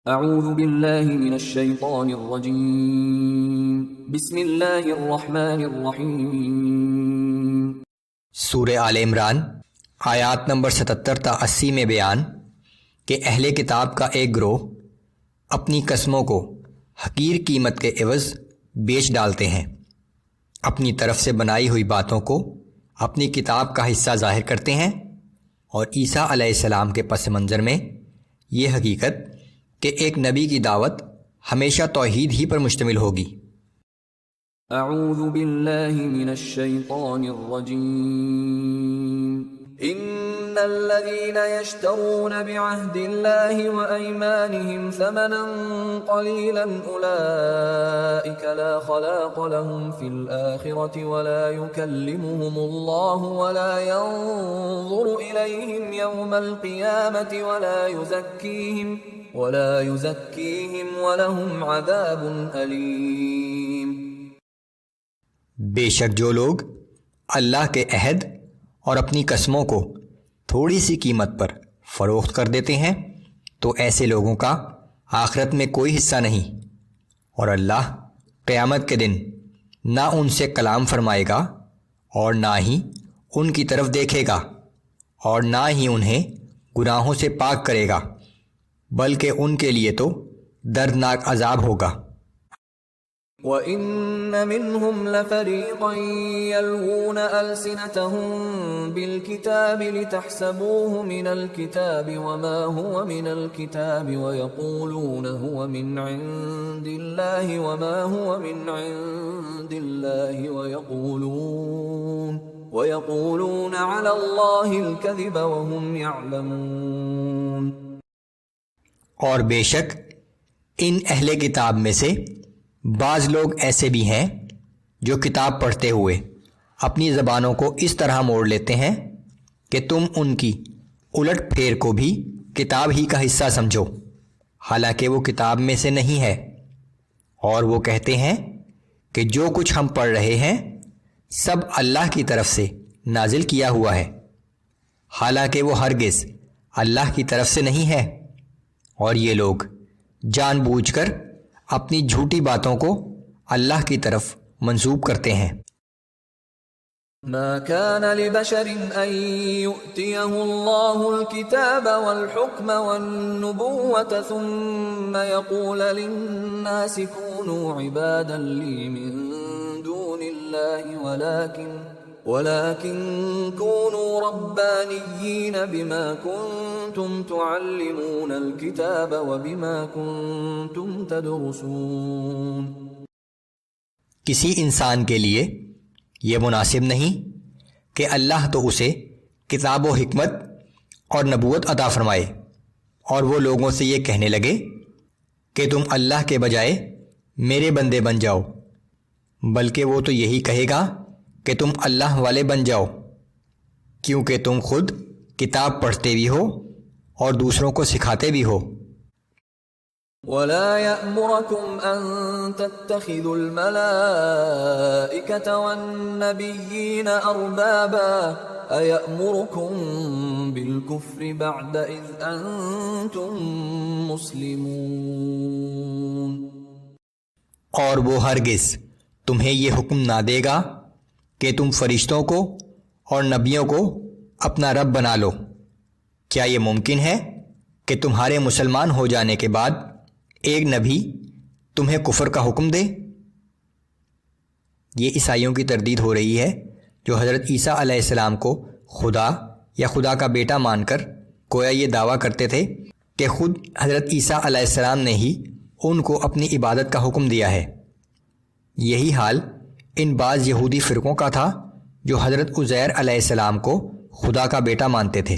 اعوذ باللہ من الشیطان الرجیم بسم اللہ الرحمن الرحیم۔ سورہ آل عمران آیات نمبر 77 تا 80 میں بیان کہ اہل کتاب کا ایک گروہ اپنی قسموں کو حقیر قیمت کے عوض بیچ ڈالتے ہیں، اپنی طرف سے بنائی ہوئی باتوں کو اپنی کتاب کا حصہ ظاہر کرتے ہیں، اور عیسیٰ علیہ السلام کے پس منظر میں یہ حقیقت کہ ایک نبی کی دعوت ہمیشہ توحید ہی پر مشتمل ہوگی۔ اعوذ باللہ من الشیطان الرجیم۔ ان الذین یشترون بعہد اللہ وایمانہم ثمنا قلیلا اولئک لا خلاق لهم فی الآخرة ولا یکلمهم اللہ ولا ينظر الیہم یوم القیامة ولا یزکیہم ولہم عذاب علیم۔ بے شک جو لوگ اللہ کے عہد اور اپنی قسموں کو تھوڑی سی قیمت پر فروخت کر دیتے ہیں تو ایسے لوگوں کا آخرت میں کوئی حصہ نہیں، اور اللہ قیامت کے دن نہ ان سے کلام فرمائے گا اور نہ ہی ان کی طرف دیکھے گا، اور نہ ہی انہیں گناہوں سے پاک کرے گا، بلکہ ان کے لیے تو دردناک عذاب ہوگا۔ وَإِنَّ مِنْهُمْ لَفَرِيقًا يَلْوُونَ أَلْسِنَتَهُمْ بِالْكِتَابِ لِتَحْسَبُوهُ مِنَ الْكِتَابِ وَمَا هُوَ مِنَ الْكِتَابِ وَيَقُولُونَ هُوَ مِنْ عِنْدِ اللَّهِ وَمَا هُوَ مِنْ عِنْدِ اللَّهِ وَيَقُولُونَ عَلَى اللَّهِ الْكَذِبَ وَهُمْ يَعْلَمُونَ۔ اور بے شک ان اہل کتاب میں سے بعض لوگ ایسے بھی ہیں جو کتاب پڑھتے ہوئے اپنی زبانوں کو اس طرح موڑ لیتے ہیں کہ تم ان کی الٹ پھیر کو بھی کتاب ہی کا حصہ سمجھو، حالانکہ وہ کتاب میں سے نہیں ہے، اور وہ کہتے ہیں کہ جو کچھ ہم پڑھ رہے ہیں سب اللہ کی طرف سے نازل کیا ہوا ہے، حالانکہ وہ ہرگز اللہ کی طرف سے نہیں ہے، اور یہ لوگ جان بوجھ کر اپنی جھوٹی باتوں کو اللہ کی طرف منسوب کرتے ہیں۔ ما كان لبشر ان يؤتيه الله الكتاب والحكم والنبوة ثم يقول للناس كونوا عبادا لي من دون الله ولكن كونوا ربانيين بما كنتم تعلمون الكتاب وبما كنتم تدرسون۔ کسی انسان کے لیے یہ مناسب نہیں کہ اللہ تو اسے کتاب و حکمت اور نبوت عطا فرمائے اور وہ لوگوں سے یہ کہنے لگے کہ تم اللہ کے بجائے میرے بندے بن جاؤ، بلکہ وہ تو یہی کہے گا کہ تم اللہ والے بن جاؤ، کیونکہ تم خود کتاب پڑھتے بھی ہو اور دوسروں کو سکھاتے بھی ہو۔ وَلَا يَأْمُرَكُمْ أَن تَتَّخِذُوا الْمَلَائِكَةَ وَالنَّبِيِّينَ أَرْبَابًا أَيَأْمُرُكُمْ بِالْكُفْرِ بَعْدَ إِذْ أَنْتُمْ مُسْلِمُونَ۔ اور وہ ہرگز تمہیں یہ حکم نہ دے گا کہ تم فرشتوں کو اور نبیوں کو اپنا رب بنا لو۔ کیا یہ ممکن ہے کہ تمہارے مسلمان ہو جانے کے بعد ایک نبی تمہیں کفر کا حکم دے؟ یہ عیسائیوں کی تردید ہو رہی ہے جو حضرت عیسیٰ علیہ السلام کو خدا یا خدا کا بیٹا مان کر گویا یہ دعویٰ کرتے تھے کہ خود حضرت عیسیٰ علیہ السلام نے ہی ان کو اپنی عبادت کا حکم دیا ہے۔ یہی حال ان بعض یہودی فرقوں کا تھا جو حضرت عزیر علیہ السلام کو خدا کا بیٹا مانتے تھے۔